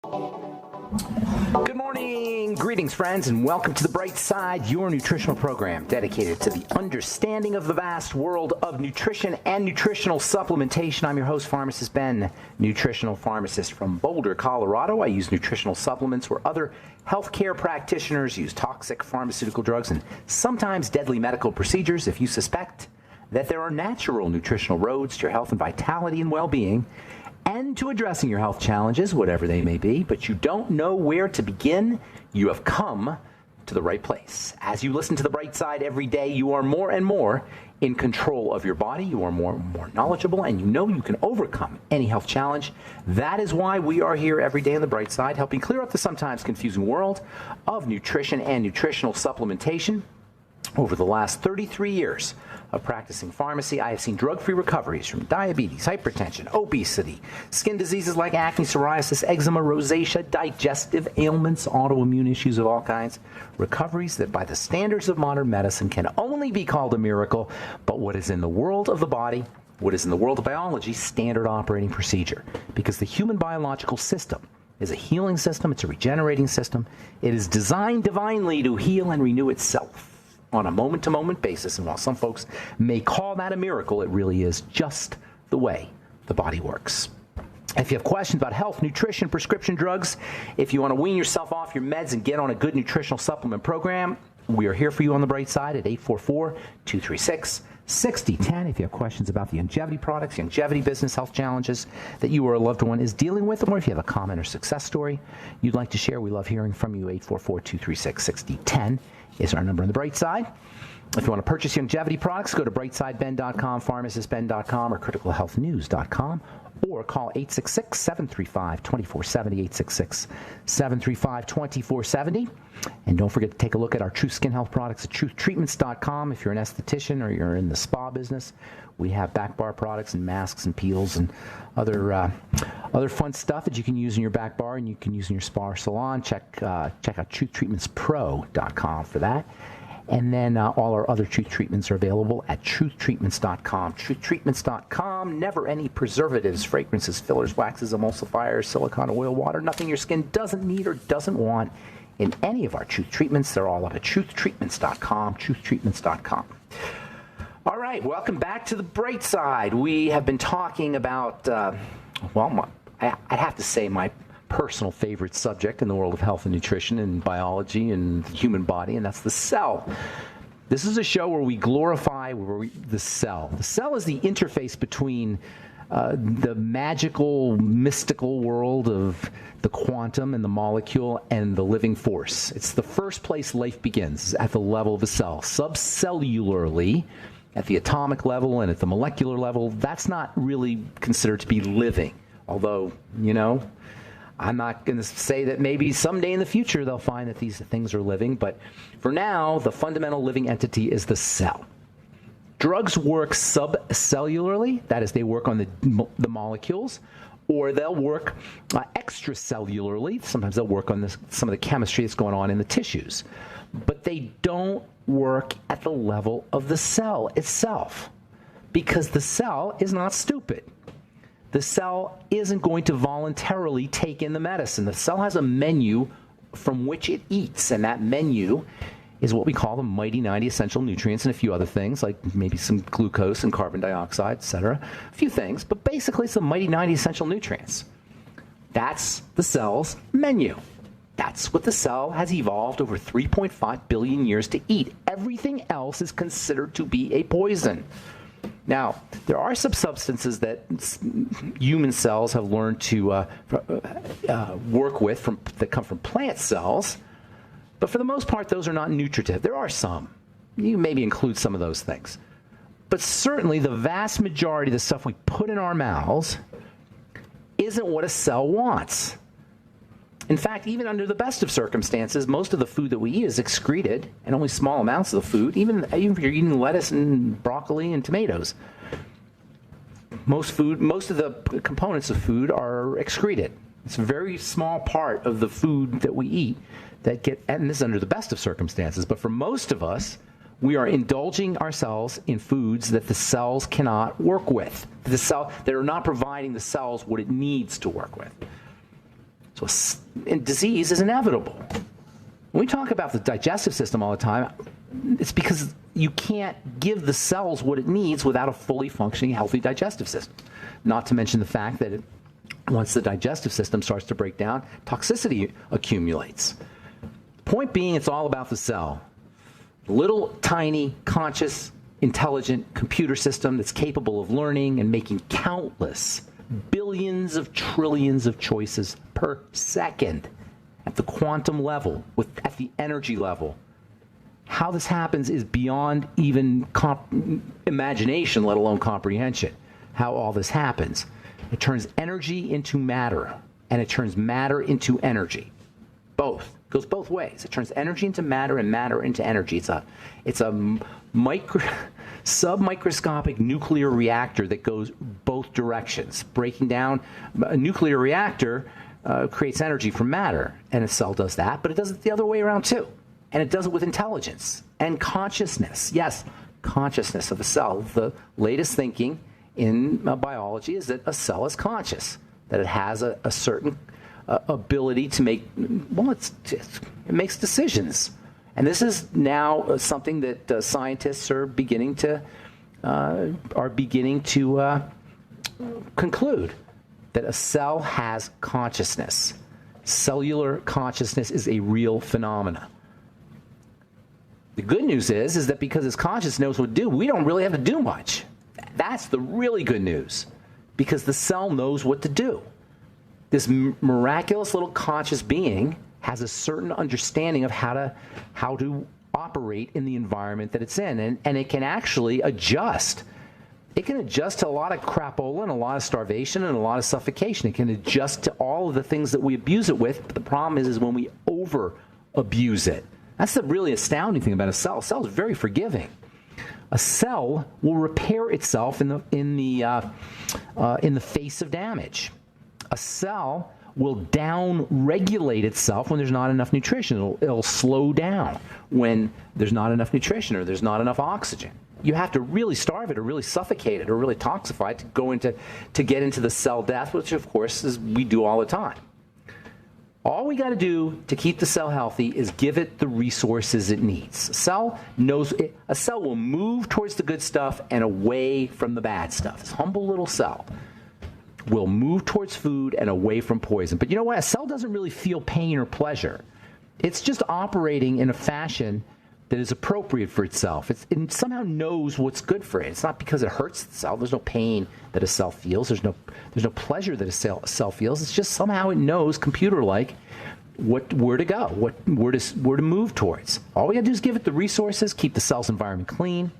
Good morning, greetings friends, and welcome to The Bright Side, your nutritional program dedicated to the understanding of the vast world of nutrition and nutritional supplementation. I'm your host, Pharmacist Ben, nutritional pharmacist from Boulder, Colorado. I use nutritional supplements where other healthcare practitioners use toxic pharmaceutical drugs and sometimes deadly medical procedures. If you suspect that there are natural nutritional roads to your health and vitality and well-being, and to addressing your health challenges, whatever they may be, but you don't know where to begin, you have come to the right place. As you listen to The Bright Side every day, you are more and more in control of your body, you are more and more knowledgeable, and you know you can overcome any health challenge. That is why we are here every day on The Bright Side, helping clear up the sometimes confusing world of nutrition and nutritional supplementation. Over the last 33 years of practicing pharmacy, I have seen drug-free recoveries from diabetes, hypertension, obesity, skin diseases like acne, psoriasis, eczema, rosacea, digestive ailments, autoimmune issues of all kinds. Recoveries that by the standards of modern medicine can only be called a miracle, but what is in the world of the body, what is in the world of biology, standard operating procedure. Because the human biological system is a healing system, it's a regenerating system. It is designed divinely to heal and renew itself on a moment-to-moment basis, and while some folks may call that a miracle, it really is just the way the body works. If you have questions about health, nutrition, prescription drugs, if you want to wean yourself off your meds and get on a good nutritional supplement program, we are here for you on The Bright Side at 844-236-6010. If you have questions about the longevity products, longevity business, health challenges that you or a loved one is dealing with, or if you have a comment or success story you'd like to share, we love hearing from you. 844-236-6010 is our number on The Bright Side. If you want to purchase longevity products, go to brightsideben.com, pharmacistben.com, or criticalhealthnews.com, or call 866-735-2470, 866-735-2470. And don't forget to take a look at our True Skin Health products at truthtreatments.com. If you're an esthetician or you're in the spa business, we have back bar products and masks and peels and other fun stuff that you can use in your back bar and you can use in your spa or salon. Check out truthtreatmentspro.com for that. And then all our other Truth Treatments are available at truthtreatments.com. Truthtreatments.com, never any preservatives, fragrances, fillers, waxes, emulsifiers, silicone, oil, water, nothing your skin doesn't need or doesn't want in any of our Truth Treatments. They're all up at truthtreatments.com, truthtreatments.com. All right, welcome back to The Bright Side. We have been talking about, I'd have to say my personal favorite subject in the world of health and nutrition and biology and the human body, and that's the cell. This is a show where we glorify the cell. The cell is the interface between the magical, mystical world of the quantum and the molecule and the living force. It's the first place life begins, at the level of a cell. Subcellularly, at the atomic level and at the molecular level, that's not really considered to be living. Although, I'm not going to say that maybe someday in the future they'll find that these things are living, but for now, the fundamental living entity is the cell. Drugs work subcellularly, that is, they work on the molecules, or they'll work extracellularly. Sometimes they'll work on some of the chemistry that's going on in the tissues, but they don't work at the level of the cell itself, because the cell is not stupid. The cell isn't going to voluntarily take in the medicine. The cell has a menu from which it eats, and that menu is what we call the mighty 90 essential nutrients and a few other things, like maybe some glucose and carbon dioxide, etc. A few things, but basically it's the mighty 90 essential nutrients. That's the cell's menu. That's what the cell has evolved over 3.5 billion years to eat. Everything else is considered to be a poison. Now, there are some substances that human cells have learned to work with that come from plant cells, but for the most part, those are not nutritive. There are some. You maybe include some of those things. But certainly, the vast majority of the stuff we put in our mouths isn't what a cell wants. In fact, even under the best of circumstances, most of the food that we eat is excreted, and only small amounts of the food, even if you're eating lettuce and broccoli and tomatoes. Most of the components of food are excreted. It's a very small part of the food that we eat that and this is under the best of circumstances, but for most of us, we are indulging ourselves in foods that the cells cannot work with. That are not providing the cells what it needs to work with. And disease is inevitable. When we talk about the digestive system all the time, it's because you can't give the cells what it needs without a fully functioning, healthy digestive system. Not to mention the fact that once the digestive system starts to break down, toxicity accumulates. Point being, it's all about the cell. Little, tiny, conscious, intelligent computer system that's capable of learning and making countless, billions of trillions of choices per second at the quantum level, at the energy level. How this happens is beyond even imagination, let alone comprehension, how all this happens. It turns energy into matter, and it turns matter into energy. Both. It goes both ways. It turns energy into matter and matter into energy. It's a submicroscopic nuclear reactor that goes both directions. Breaking down a nuclear reactor creates energy from matter, and a cell does that, but it does it the other way around too. And it does it with intelligence and consciousness. Yes, consciousness of a cell. The latest thinking in biology is that a cell is conscious, that it has a certain ability to make, well, it makes decisions. And this is now something that scientists are beginning to conclude, that a cell has consciousness. Cellular consciousness is a real phenomenon. The good news is that because its conscious knows what to do, we don't really have to do much. That's the really good news, because the cell knows what to do. This miraculous little conscious being has a certain understanding of how to operate in the environment that it's in, and it can actually adjust. It can adjust to a lot of crapola and a lot of starvation and a lot of suffocation. It can adjust to all of the things that we abuse it with, but the problem is when we over-abuse it. That's the really astounding thing about a cell. A cell is very forgiving. A cell will repair itself in the face of damage. A cell will down-regulate itself when there's not enough nutrition. It'll slow down when there's not enough nutrition or there's not enough oxygen. You have to really starve it or really suffocate it or really toxify it to get into the cell death, which of course is we do all the time. All we got to do to keep the cell healthy is give it the resources it needs. A cell will move towards the good stuff and away from the bad stuff. This humble little cell will move towards food and away from poison. But you know what? A cell doesn't really feel pain or pleasure. It's just operating in a fashion that is appropriate for itself. It somehow knows what's good for it. It's not because it hurts the cell. There's no pain that a cell feels. There's no pleasure that a cell feels. It's just somehow it knows, computer-like, where to go, where to move towards. All we got to do is give it the resources, keep the cell's environment clean,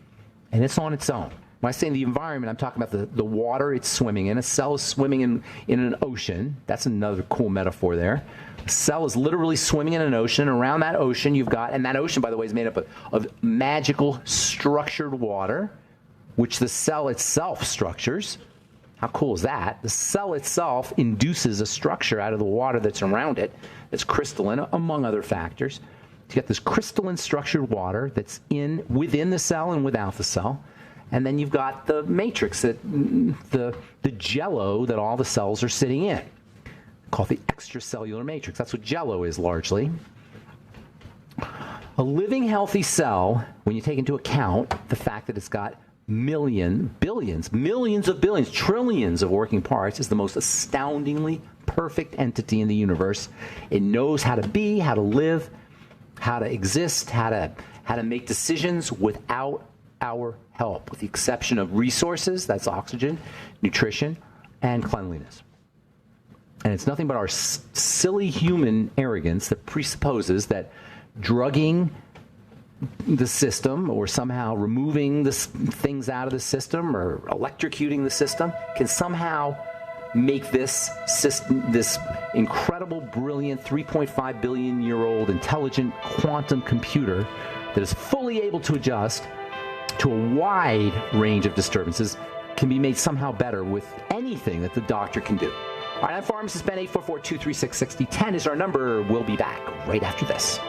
and it's on its own. When I say the environment, I'm talking about the water it's swimming in. A cell is swimming in an ocean. That's another cool metaphor there. A cell is literally swimming in an ocean, and around that ocean you've got, and that ocean, by the way, is made up of magical structured water, which the cell itself structures. How cool is that? The cell itself induces a structure out of the water that's around it that's crystalline, among other factors. You get this crystalline structured water that's within the cell and without the cell. And then you've got the matrix, the jello that all the cells are sitting in, called the extracellular matrix. That's what jello is largely. A living, healthy cell, when you take into account the fact that it's got millions, trillions of working parts, is the most astoundingly perfect entity in the universe. It knows how to be, how to live, how to exist, how to make decisions without our help, with the exception of resources, that's oxygen, nutrition, and cleanliness. And it's nothing but our silly human arrogance that presupposes that drugging the system or somehow removing things out of the system or electrocuting the system can somehow make this system, this incredible, brilliant, 3.5 billion year old intelligent quantum computer that is fully able to adjust to a wide range of disturbances, can be made somehow better with anything that the doctor can do. All right, I'm Pharmacist Ben. 844-236-6010 is our number. We'll be back right after this.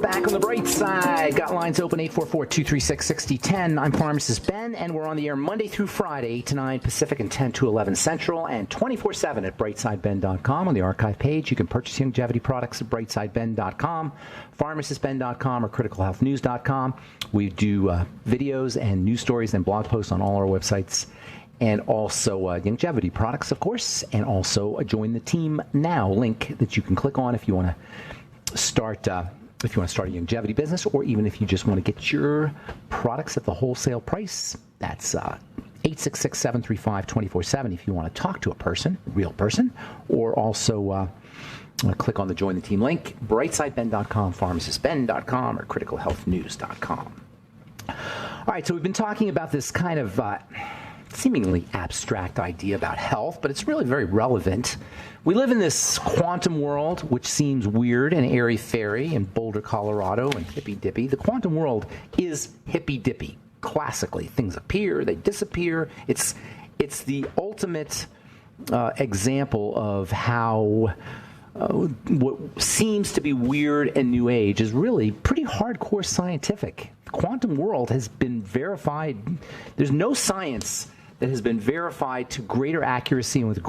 back on the bright side. Got lines open 844-236-6010. I'm Pharmacist Ben, and we're on the air Monday through Friday, 8 to 9 Pacific and 10 to 11 Central, and 24/7 at brightsideben.com. On the archive page, you can purchase longevity products at brightsideben.com, pharmacistben.com, or criticalhealthnews.com. We do videos and news stories and blog posts on all our websites, and also longevity products, of course, and also a Join the Team Now link that you can click on if you want to start a longevity business, or even if you just want to get your products at the wholesale price. That's 866-735-24/7 if you want to talk to a real person, or also click on the Join the Team link, brightsideben.com, pharmacistben.com, or criticalhealthnews.com. All right, so we've been talking about this kind of seemingly abstract idea about health, but it's really very relevant. We live in this quantum world, which seems weird and airy-fairy in Boulder, Colorado, and hippy-dippy. The quantum world is hippy-dippy, classically. Things appear, they disappear. It's the ultimate example of how what seems to be weird and new age is really pretty hardcore scientific. The quantum world has been verified. There's no science that has been verified to greater accuracy and with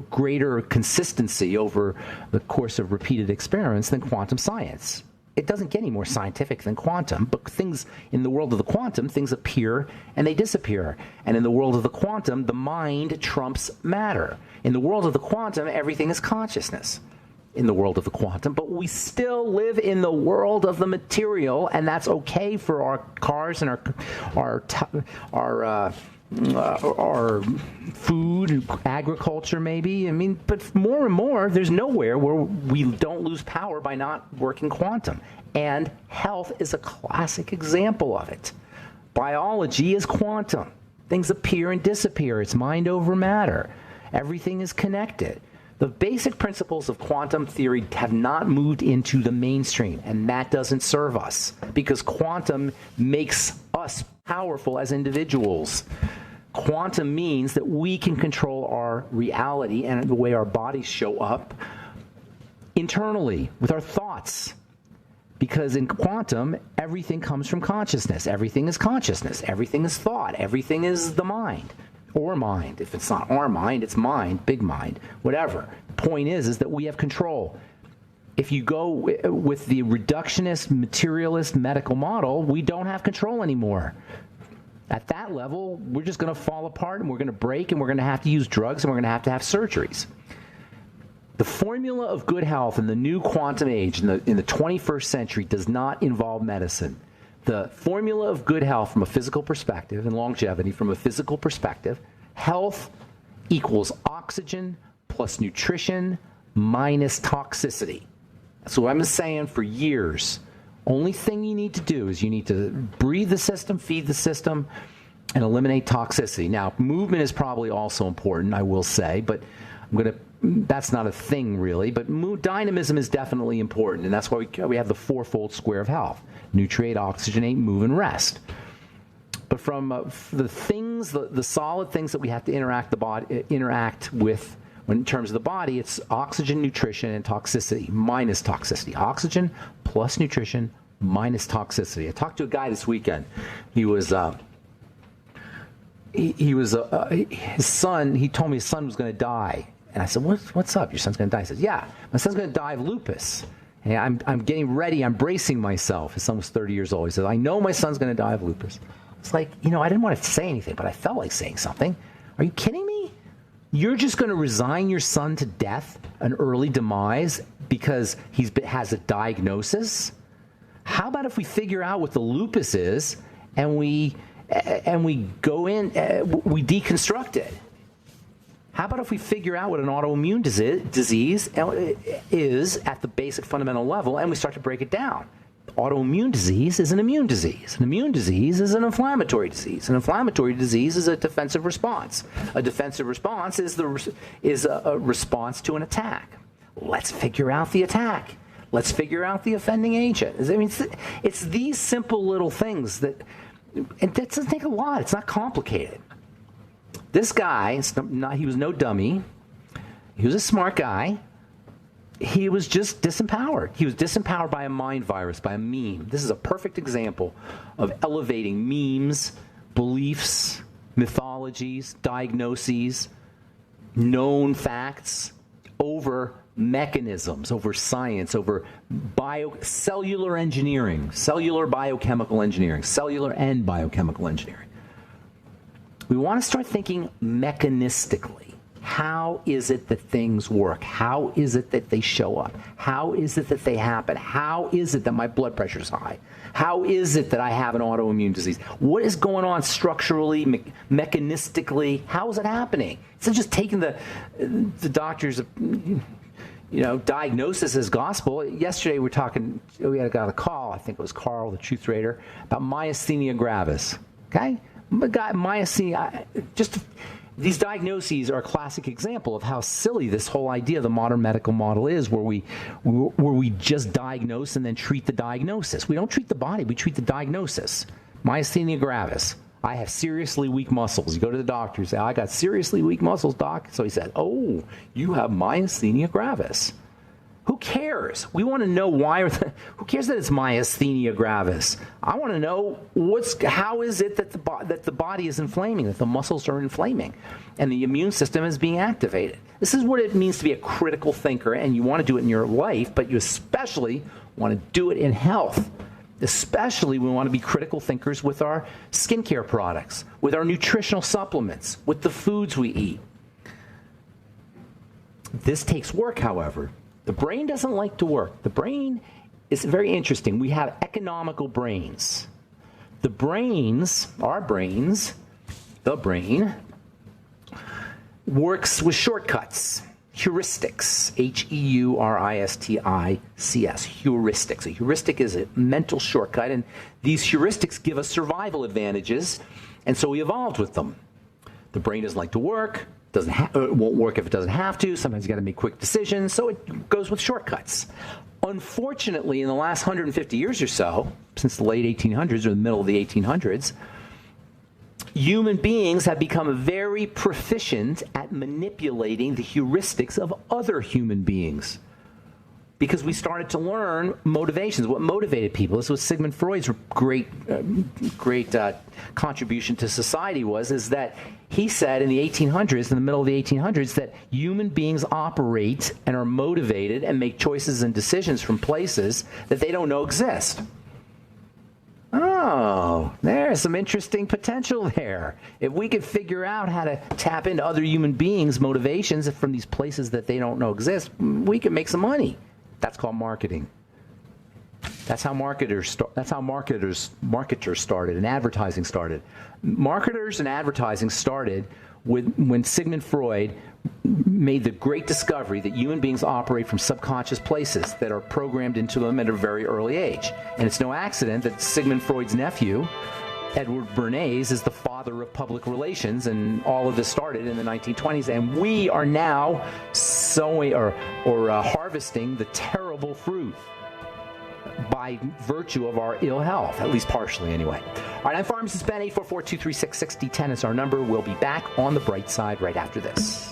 greater consistency over the course of repeated experiments than quantum science. It doesn't get any more scientific than quantum, but things in the world of the quantum, things appear and they disappear. And in the world of the quantum, the mind trumps matter. In the world of the quantum, everything is consciousness. In the world of the quantum, but we still live in the world of the material, and that's okay for our cars and our food, agriculture, maybe. I mean, but more and more, there's nowhere where we don't lose power by not working quantum. And health is a classic example of it. Biology is quantum. Things appear and disappear. It's mind over matter. Everything is connected. The basic principles of quantum theory have not moved into the mainstream, and that doesn't serve us because quantum makes us powerful as individuals. Quantum means that we can control our reality and the way our bodies show up internally with our thoughts. Because in quantum, everything comes from consciousness. Everything is consciousness. Everything is thought. Everything is the mind. Or mind. If it's not our mind, it's mind, big mind, whatever. The point is that we have control. If you go with the reductionist, materialist medical model, we don't have control anymore. At that level, we're just going to fall apart and we're going to break and we're going to have to use drugs and we're going to have surgeries. The formula of good health in the new quantum age, in the 21st century, does not involve medicine. The formula of good health from a physical perspective and longevity from a physical perspective, health equals oxygen plus nutrition minus toxicity. That's what I've been saying for years. Only thing you need to do is you need to breathe the system, feed the system, and eliminate toxicity. Now, movement is probably also important, I will say, but that's not a thing really, but dynamism is definitely important, and that's why we have the fourfold square of health. Nutriate, oxygenate, move, and rest. But from the things, the solid things that we have to interact with in terms of the body, it's oxygen, nutrition, and toxicity, minus toxicity. Oxygen plus nutrition minus toxicity. I talked to a guy this weekend. His son, he told me his son was going to die. And I said, what's up? Your son's going to die? He says, yeah, my son's going to die of lupus. And I'm getting ready. I'm bracing myself. His son was 30 years old. He says, I know my son's going to die of lupus. It's like, I didn't want to say anything, but I felt like saying something. Are you kidding me? You're just going to resign your son to death, an early demise, because he has a diagnosis? How about if we figure out what the lupus is and we go in, we deconstruct it? How about if we figure out what an autoimmune disease is at the basic fundamental level and we start to break it down? Autoimmune disease is an immune disease. An immune disease is an inflammatory disease. An inflammatory disease is a defensive response. A defensive response is a response to an attack. Let's figure out the attack. Let's figure out the offending agent. I mean, it's these simple little things that it doesn't take a lot. It's not complicated. This guy, he was no dummy. He was a smart guy. he was just disempowered. He was disempowered by a mind virus, by a meme. This is a perfect example of elevating memes, beliefs, mythologies, diagnoses, known facts over mechanisms, over science, over cellular engineering, cellular biochemical engineering, cellular and biochemical engineering. We want to start thinking mechanistically. How is it that things work? How is it that they show up? How is it that they happen? How is it that my blood pressure is high? How is it that I have an autoimmune disease? What is going on structurally, mechanistically? How is it happening? Instead of just taking the doctor's diagnosis as gospel. Yesterday we got a call, I think it was Carl, the truth raider, about myasthenia gravis. Okay? Myasthenia, these diagnoses are a classic example of how silly this whole idea of the modern medical model is, where we just diagnose and then treat the diagnosis. We don't treat the body, we treat the diagnosis. Myasthenia gravis. I have seriously weak muscles. You go to the doctor, you say, I got seriously weak muscles, doc. So he said, oh, you have myasthenia gravis. Who cares? We want to know why. Who cares that it's myasthenia gravis? I want to know how is it that the body is inflaming, that the muscles are inflaming, and the immune system is being activated. This is what it means to be a critical thinker, and you want to do it in your life, but you especially want to do it in health. Especially we want to be critical thinkers with our skincare products, with our nutritional supplements, with the foods we eat. This takes work, however. The brain doesn't like to work. The brain is very interesting. We have economical brains. The brain works with shortcuts, heuristics, Heuristics, heuristics. A heuristic is a mental shortcut, and these heuristics give us survival advantages, and so we evolved with them. The brain doesn't like to work. It won't work if it doesn't have to. Sometimes you got to make quick decisions, so it goes with shortcuts. Unfortunately, in the last 150 years or so, since the late 1800s or the middle of the 1800s, human beings have become very proficient at manipulating the heuristics of other human beings, because we started to learn motivations, what motivated people. This was Sigmund Freud's great contribution to society is that he said in the 1800s, in the middle of the 1800s, that human beings operate and are motivated and make choices and decisions from places that they don't know exist. Oh, there's some interesting potential there. If we could figure out how to tap into other human beings' motivations from these places that they don't know exist, we can make some money. That's called marketing. That's how marketers started and advertising started. Marketers and advertising started when Sigmund Freud made the great discovery that human beings operate from subconscious places that are programmed into them at a very early age. And it's no accident that Sigmund Freud's nephew, Edward Bernays, is the father of public relations, and all of this started in the 1920s, and we are now sowing or harvesting the terrible fruit by virtue of our ill health, at least partially anyway. All right, I'm Pharmacist Ben. 844-236-6010 is our number. We'll be back on the bright side right after this.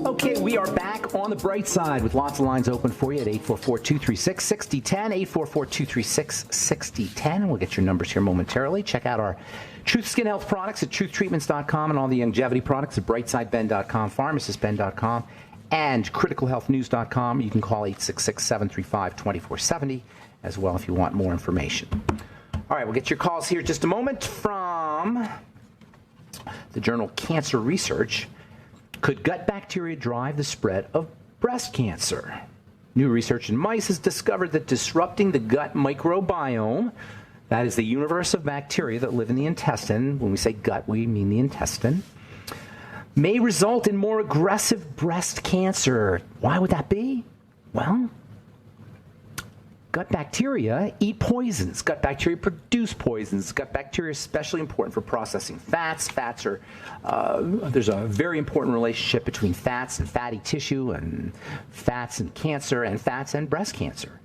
Okay, we are back on the bright side with lots of lines open for you at 844-236-6010, 844-236-6010. We'll get your numbers here momentarily. Check out our Truth Skin Health products at truthtreatments.com and all the longevity products at brightsideben.com, pharmacistben.com, and criticalhealthnews.com. You can call 866-735-2470 as well if you want more information. All right, we'll get your calls here in just a moment from the journal Cancer Research. Could gut bacteria drive the spread of breast cancer? New research in mice has discovered that disrupting the gut microbiome, that is the universe of bacteria that live in the intestine. When we say gut, we mean the intestine, may result in more aggressive breast cancer. Why would that be? Well, gut bacteria eat poisons. Gut bacteria produce poisons. Gut bacteria is especially important for processing fats. Fats are, there's a very important relationship between fats and fatty tissue, and fats and cancer, and fats and breast cancer.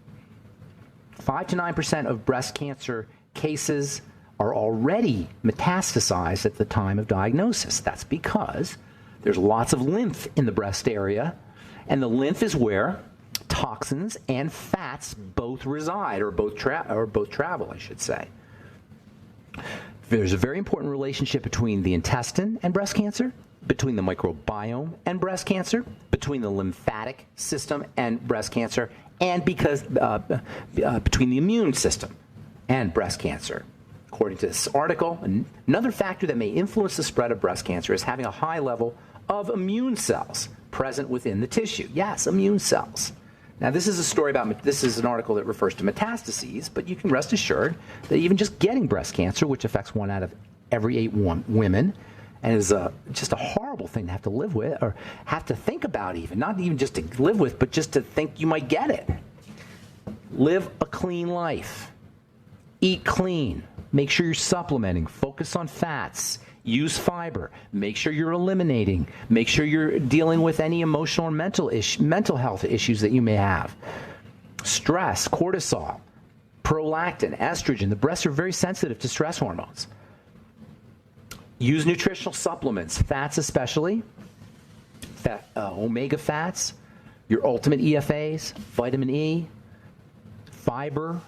5 to 9% of breast cancer cases are already metastasized at the time of diagnosis. That's because there's lots of lymph in the breast area, and the lymph is where toxins and fats both reside, or both travel, I should say. There's a very important relationship between the intestine and breast cancer, between the microbiome and breast cancer, between the lymphatic system and breast cancer, and between the immune system and breast cancer. According to this article, another factor that may influence the spread of breast cancer is having a high level of immune cells present within the tissue. Yes, immune cells. Now, this is an article that refers to metastases, but you can rest assured that even just getting breast cancer, which affects 1 out of every 8 women, and is just a horrible thing to have to live with, or have to think about even, not even just to live with, but just to think you might get it. Live a clean life. Eat clean. Make sure you're supplementing. Focus on fats. Use fiber. Make sure you're eliminating. Make sure you're dealing with any emotional or mental health issues that you may have. Stress, cortisol, prolactin, estrogen. The breasts are very sensitive to stress hormones. Use nutritional supplements, fats especially, omega fats, your ultimate EFAs, vitamin E, fiber,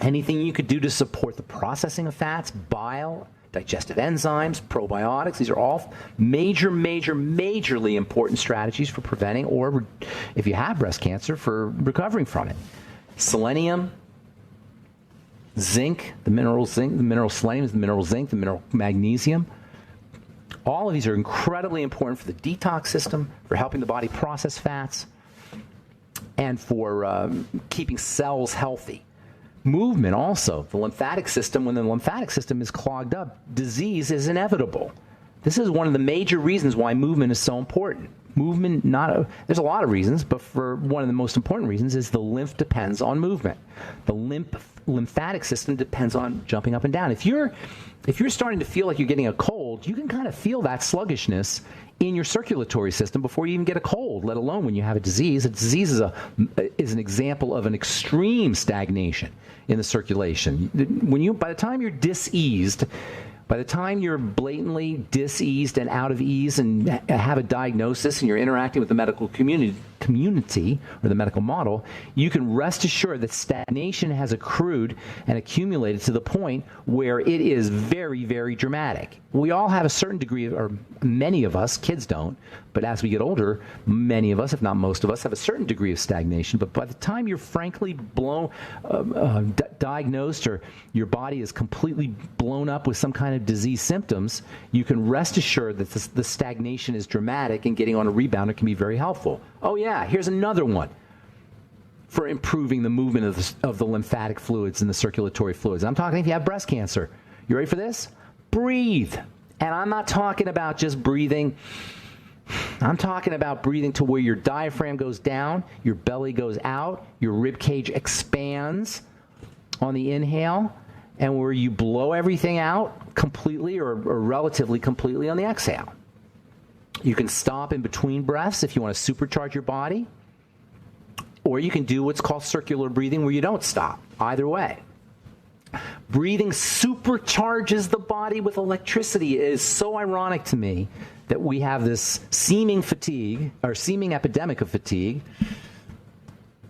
anything you could do to support the processing of fats, bile, digestive enzymes, probiotics. These are all majorly important strategies for preventing, or if you have breast cancer, for recovering from it. Selenium, zinc, the mineral selenium is the mineral zinc, the mineral magnesium. All of these are incredibly important for the detox system, for helping the body process fats, and for keeping cells healthy. Movement also, the lymphatic system, when the lymphatic system is clogged up, disease is inevitable. This is one of the major reasons why movement is so important. Movement, there's a lot of reasons, but for one of the most important reasons is the lymph depends on movement. The lymphatic system depends on jumping up and down. If you're starting to feel like you're getting a cold, you can kind of feel that sluggishness in your circulatory system before you even get a cold, let alone when you have a disease. A disease is an example of an extreme stagnation in the circulation. By the time you're diseased, by the time you're blatantly diseased and out of ease and have a diagnosis and you're interacting with the medical community or the medical model, you can rest assured that stagnation has accrued and accumulated to the point where it is very, very dramatic. We all have a certain degree or many of us, kids don't, but as we get older, many of us, if not most of us, have a certain degree of stagnation. But by the time you're frankly diagnosed, or your body is completely blown up with some kind of disease symptoms, you can rest assured that the stagnation is dramatic, and getting on a rebounder can be very helpful. Oh yeah, here's another one for improving the movement of the lymphatic fluids and the circulatory fluids. I'm talking if you have breast cancer. You ready for this? Breathe. And I'm not talking about just breathing. I'm talking about breathing to where your diaphragm goes down, your belly goes out, your rib cage expands on the inhale, and where you blow everything out completely or relatively completely on the exhale. You can stop in between breaths if you want to supercharge your body, or you can do what's called circular breathing where you don't stop. Either way. Breathing supercharges the body with electricity. It is so ironic to me that we have this seeming epidemic of fatigue.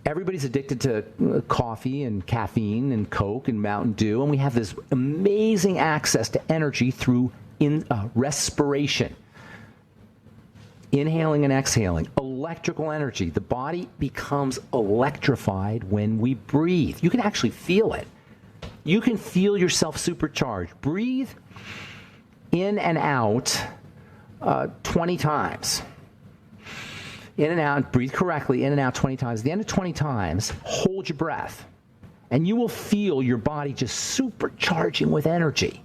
Everybody's addicted to coffee and caffeine and Coke and Mountain Dew, and we have this amazing access to energy through respiration. Inhaling and exhaling, electrical energy. The body becomes electrified when we breathe. You can actually feel it. You can feel yourself supercharged. Breathe in and out 20 times. In and out, breathe correctly, in and out 20 times. At the end of 20 times, hold your breath, and you will feel your body just supercharging with energy.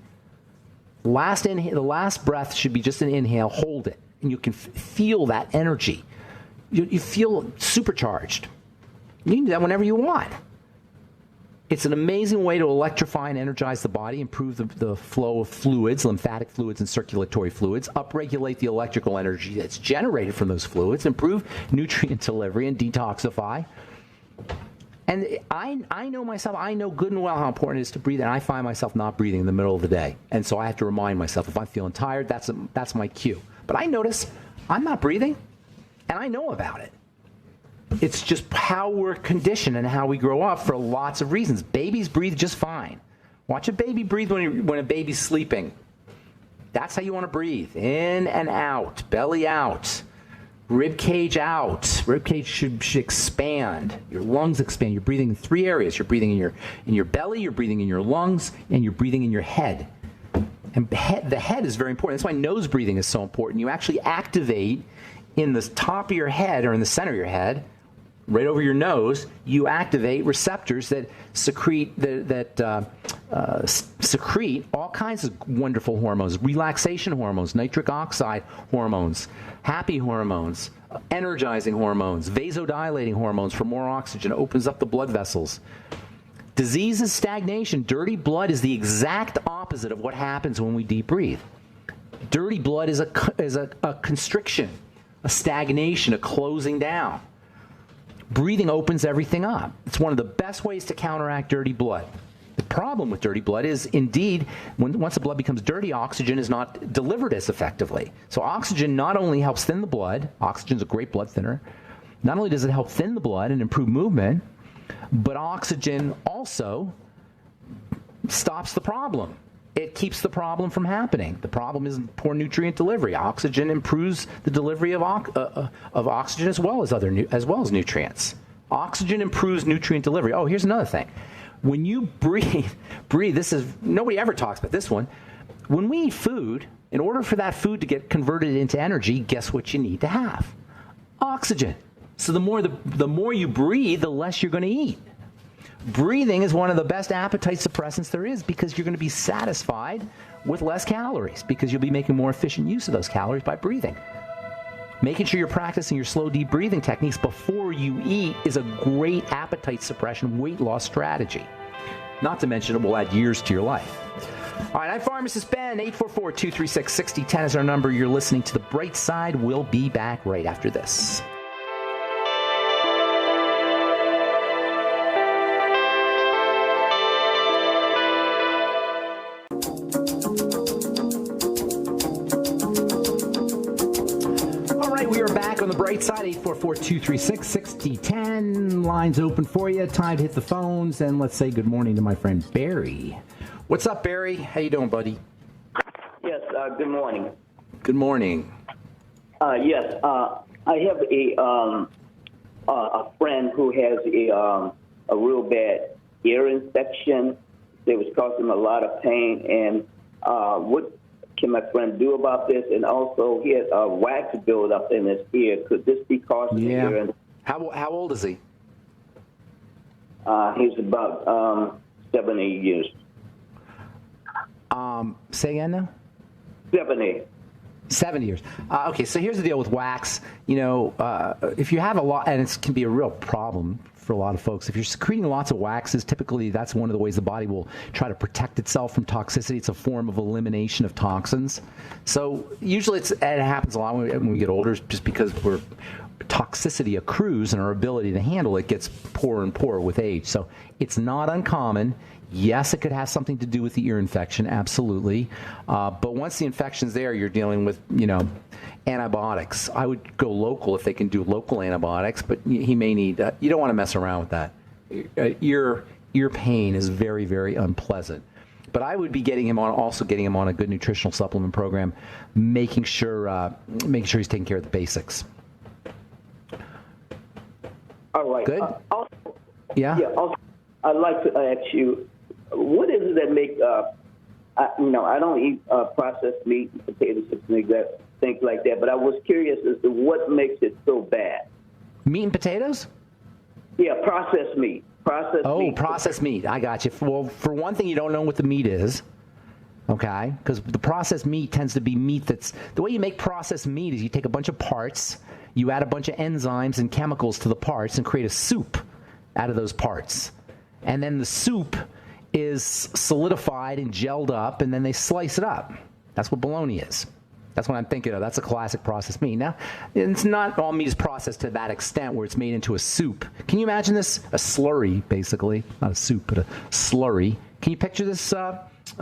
The last breath should be just an inhale, hold it, and you can feel that energy. You feel supercharged. You can do that whenever you want. It's an amazing way to electrify and energize the body, improve the flow of fluids, lymphatic fluids and circulatory fluids, upregulate the electrical energy that's generated from those fluids, improve nutrient delivery, and detoxify. And I know myself, I know good and well how important it is to breathe, and I find myself not breathing in the middle of the day. And so I have to remind myself, if I'm feeling tired, that's my cue. But I notice I'm not breathing, and I know about it. It's just how we're conditioned and how we grow up for lots of reasons. Babies breathe just fine. Watch a baby breathe when a baby's sleeping. That's how you want to breathe. In and out, belly out, rib cage out. Rib cage should expand. Your lungs expand. You're breathing in 3 areas. You're breathing in your belly, you're breathing in your lungs, and you're breathing in your head. And the head is very important. That's why nose breathing is so important. You actually activate in the top of your head or in the center of your head, right over your nose, you activate receptors that secrete secrete all kinds of wonderful hormones, relaxation hormones, nitric oxide hormones, happy hormones, energizing hormones, vasodilating hormones for more oxygen, opens up the blood vessels. Disease is stagnation. Dirty blood is the exact opposite of what happens when we deep breathe. Dirty blood is a constriction, a stagnation, a closing down. Breathing opens everything up. It's one of the best ways to counteract dirty blood. The problem with dirty blood is, indeed, once the blood becomes dirty, oxygen is not delivered as effectively. So oxygen not only helps thin the blood, oxygen is a great blood thinner, not only does it help thin the blood and improve movement, but oxygen also stops the problem. It keeps the problem from happening. The problem is poor nutrient delivery. Oxygen improves the delivery of oxygen as well as nutrients. Oxygen improves nutrient delivery. Oh, here's another thing. When you breathe, this is, nobody ever talks about this one. When we eat food, in order for that food to get converted into energy, guess what you need to have? Oxygen. So the more you breathe, the less you're going to eat. Breathing is one of the best appetite suppressants there is, because you're going to be satisfied with less calories, because you'll be making more efficient use of those calories by breathing. Making sure you're practicing your slow, deep breathing techniques before you eat is a great appetite suppression, weight loss strategy. Not to mention it will add years to your life. All right, I'm Pharmacist Ben. 844-236-6010 is our number. You're listening to The Bright Side. We'll be back right after this. On the bright side, 844-236-6010. Lines open for you. Time to hit the phones, and let's say good morning to my friend Barry. What's up, Barry? How you doing, buddy? Yes, good morning. Good morning. Yes, I have a friend who has a real bad ear infection that was causing him a lot of pain, and what can my friend do about this? And also, he has a wax buildup in his ear. Could this be causing the ear? How old is he? He's about 7, 8 years. Say again now? 7, 8. 7 years. Okay, so here's the deal with wax. If you have a lot, and it can be a real problem for a lot of folks. If you're secreting lots of waxes, typically that's one of the ways the body will try to protect itself from toxicity. It's a form of elimination of toxins. So usually it happens a lot when we get older, just because toxicity accrues and our ability to handle it gets poorer and poorer with age. So it's not uncommon. Yes, it could have something to do with the ear infection, absolutely. But once the infection's there, you're dealing with, antibiotics. I would go local if they can do local antibiotics, but he may need, you don't want to mess around with that. Ear pain is very, very unpleasant. But I would be getting him on a good nutritional supplement program, making sure he's taking care of the basics. All right. Good? Yeah. Also, I'd like to ask you, what is it that make I don't eat processed meat, potatoes, things like that. But I was curious as to what makes it so bad. Meat and potatoes? Yeah, processed meat. Processed meat. I got you. Well, for one thing, you don't know what the meat is. Okay? Because the processed meat tends to be meat that's... The way you make processed meat is you take a bunch of parts, you add a bunch of enzymes and chemicals to the parts and create a soup out of those parts. And then the soup is solidified and gelled up, and then they slice it up. That's what bologna is. That's what I'm thinking of. That's a classic processed meat. Now, it's not all meat is processed to that extent where it's made into a soup. Can you imagine this? A slurry, basically. Not a soup, but a slurry. Can you picture this,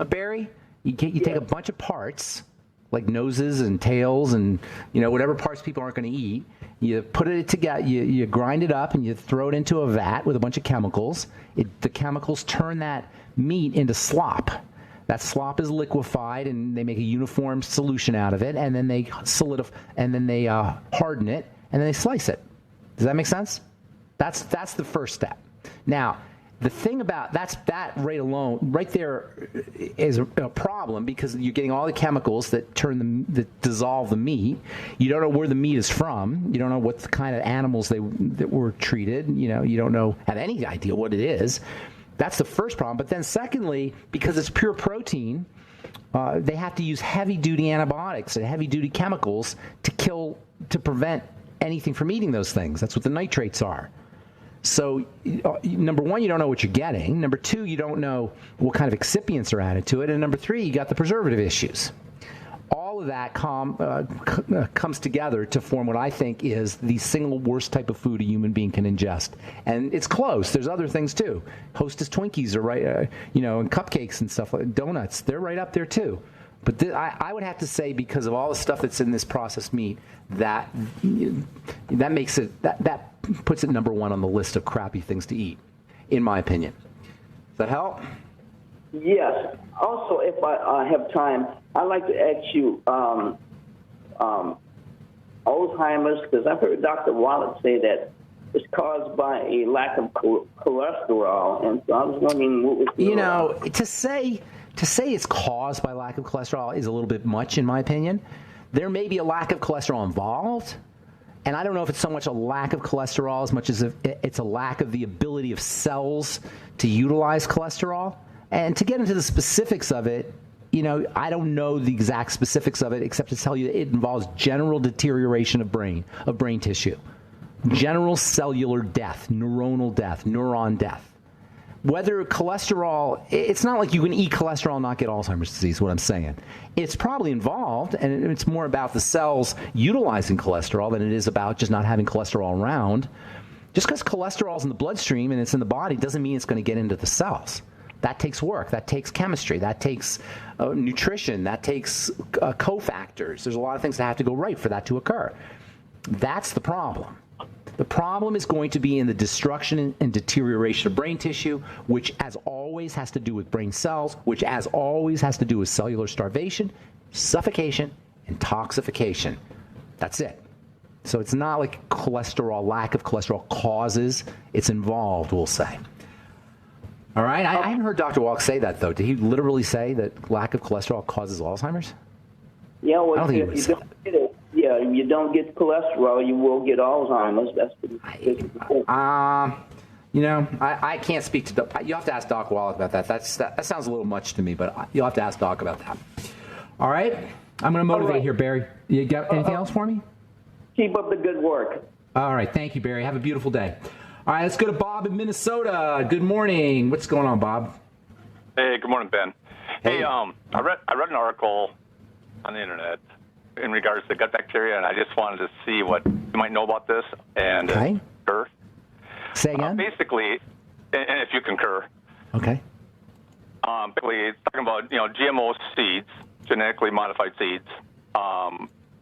Barry? You take a bunch of parts, like noses and tails and, whatever parts people aren't going to eat. You put it together, you grind it up, and you throw it into a vat with a bunch of chemicals. The chemicals turn that meat into slop. That slop is liquefied, and they make a uniform solution out of it, and then they harden it, and then they slice it. Does that make sense? That's the first step. Now, the thing about that right there is a problem, because you're getting all the chemicals that dissolve the meat. You don't know where the meat is from. You don't know what kind of animals that were treated. You don't have any idea what it is. That's the first problem. But then secondly, because it's pure protein, they have to use heavy-duty antibiotics and heavy-duty chemicals to prevent anything from eating those things. That's what the nitrates are. So, number one, you don't know what you're getting. Number two, you don't know what kind of excipients are added to it. And number three, you got the preservative issues. All of that comes together to form what I think is the single worst type of food a human being can ingest. And it's close. There's other things too. Hostess Twinkies are right, and cupcakes and stuff like donuts. They're right up there too. But I would have to say, because of all the stuff that's in this processed meat, that makes it that puts it number one on the list of crappy things to eat, in my opinion. Does that help? Yes. Also, if I have time, I'd like to ask you Alzheimer's, because I've heard Dr. Wallach say that it's caused by a lack of cholesterol, and so I was wondering what was to say it's caused by lack of cholesterol is a little bit much, in my opinion. There may be a lack of cholesterol involved, and I don't know if it's so much a lack of cholesterol as much as it's a lack of the ability of cells to utilize cholesterol. And to get into the specifics of it, I don't know the exact specifics of it, except to tell you that it involves general deterioration of brain tissue, general cellular death, neuronal death, neuron death. Whether cholesterol, it's not like you can eat cholesterol and not get Alzheimer's disease, what I'm saying. It's probably involved, and it's more about the cells utilizing cholesterol than it is about just not having cholesterol around. Just because cholesterol is in the bloodstream and it's in the body doesn't mean it's going to get into the cells. That takes work. That takes chemistry. That takes nutrition. That takes cofactors. There's a lot of things that have to go right for that to occur. That's the problem. The problem is going to be in the destruction and deterioration of brain tissue, which as always has to do with brain cells, which as always has to do with cellular starvation, suffocation, and toxification. That's it. So it's not like lack of cholesterol causes. It's involved, we'll say. All right. I haven't heard Dr. Walk say that, though. Did he literally say that lack of cholesterol causes Alzheimer's? Yeah, well, if you don't get cholesterol, you will get Alzheimer's. That's I can't speak to Doc. You have to ask Doc Wallach about that. That sounds a little much to me, but you'll have to ask Doc about that. All right. I'm going to motivate here, Barry. You got anything else for me? Keep up the good work. All right. Thank you, Barry. Have a beautiful day. All right. Let's go to Bob in Minnesota. Good morning. What's going on, Bob? Hey, good morning, Ben. Hey, I read an article on the internet in regards to gut bacteria, and I just wanted to see what you might know about this and concur. Say again? Basically, and if you concur. Okay. Basically, it's talking about GMO seeds, genetically modified seeds.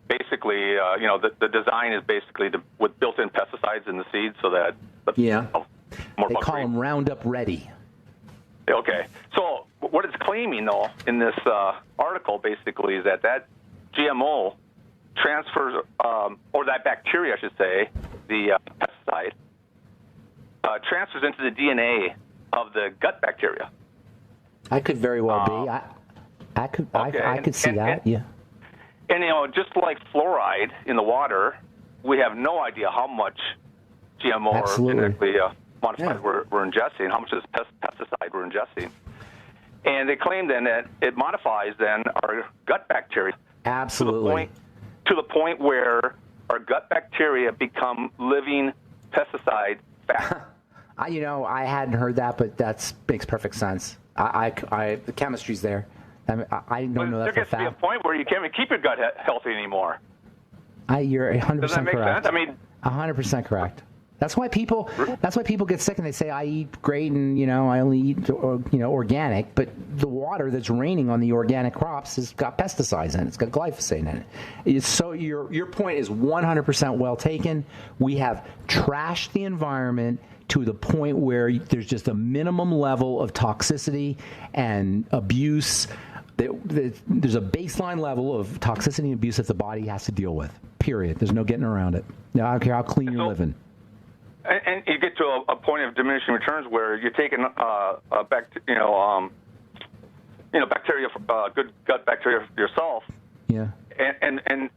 Basically, the design is basically with built-in pesticides in the seeds, so that more they call them Roundup Ready. Okay. So what it's claiming, though, in this article, basically, is that GMO transfers, or that bacteria, I should say, the pesticide, transfers into the DNA of the gut bacteria. I could very well be. I could see that. Yeah. And just like fluoride in the water, we have no idea how much GMO or genetically modified we're ingesting, how much of this pesticide we're ingesting. And they claim then that it modifies then our gut bacteria. Absolutely. To the point where our gut bacteria become living pesticide factories. I hadn't heard that, but that makes perfect sense. The chemistry's there. I mean, I don't know that there for a gets to be a fact. point where you can't even keep your gut healthy anymore. You're 100% Does that make correct. sense? I mean, 100% correct. That's why people get sick and they say I eat great and I only eat organic, but the water that's raining on the organic crops has got pesticides in it. It's got glyphosate in it. So your point is 100% well taken. We have trashed the environment to the point where there's just a minimum level of toxicity and abuse. There's a baseline level of toxicity and abuse that the body has to deal with. Period. There's no getting around it. Now, I don't care how clean you're living. And you get to a point of diminishing returns where you're taking bacteria, good gut bacteria yourself. Yeah. And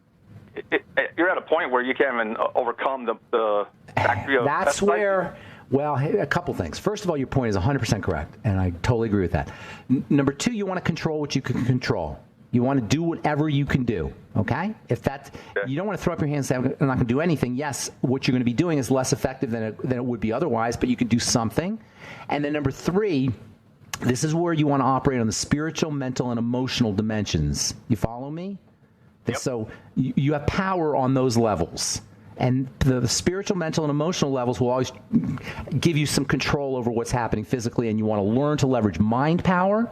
you're at a point where you can't even overcome the bacteria. That's where. Well, a couple things. First of all, your point is 100% correct, and I totally agree with that. Number two, you want to control what you can control. You want to do whatever you can do, okay? You don't want to throw up your hands and say, I'm not going to do anything. Yes, what you're going to be doing is less effective than it would be otherwise, but you can do something. And then number three, this is where you want to operate on the spiritual, mental, and emotional dimensions. You follow me? Yep. So you have power on those levels. And the spiritual, mental, and emotional levels will always give you some control over what's happening physically, and you want to learn to leverage mind power.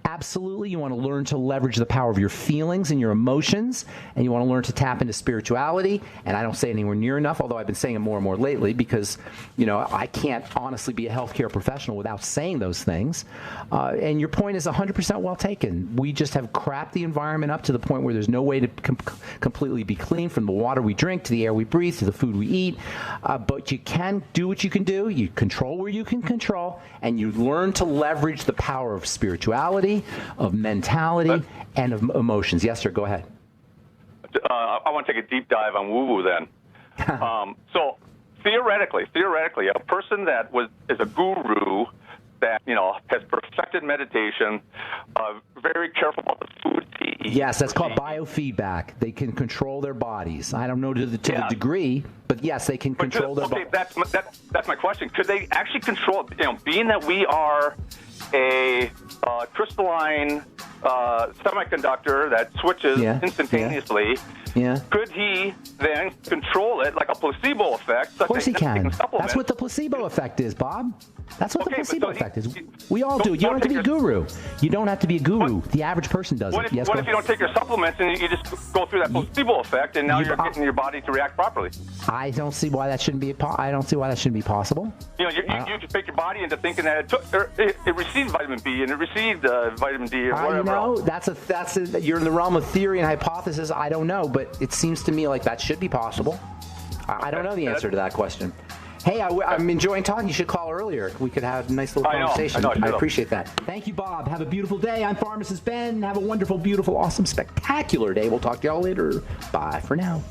Absolutely. You want to learn to leverage the power of your feelings and your emotions, and you want to learn to tap into spirituality. And I don't say anywhere near enough, although I've been saying it more and more lately because, I can't honestly be a healthcare professional without saying those things. And your point is 100% well taken. We just have crapped the environment up to the point where there's no way to completely be clean, from the water we drink to the air we breathe to the food we eat. But you can do what you can do. You control where you can control, and you learn to leverage the power of spirituality, of mentality, and of emotions. Yes, sir. Go ahead. I want to take a deep dive on woo-woo then. So theoretically, a person that is a guru that has perfected meditation, very careful about the food to eat. Yes, that's called biofeedback. They can control their bodies. I don't know to the degree, but yes, they can control their bodies. That's my question. Could they actually control? Being that we are a crystalline semiconductor that switches instantaneously. Yeah. Could he then control it like a placebo effect? Of course he can. That's what the placebo effect is, Bob. That's what the placebo effect is. We all do it. You don't have to be a guru. You don't have to be a guru. The average person does it. What if you don't take your supplements and you just go through that placebo effect, and now you're getting your body to react properly? I don't see why that shouldn't be. I don't see why that shouldn't be possible. You just take your body into thinking that it received vitamin B and it received vitamin D or whatever. That's you're in the realm of theory and hypothesis. I don't know, but it seems to me like that should be possible. I don't know the answer to that question. Hey, I'm enjoying talking. You should call earlier. We could have a nice little conversation. I appreciate that. Thank you, Bob. Have a beautiful day. I'm Pharmacist Ben. Have a wonderful, beautiful, awesome, spectacular day. We'll talk to y'all later. Bye for now.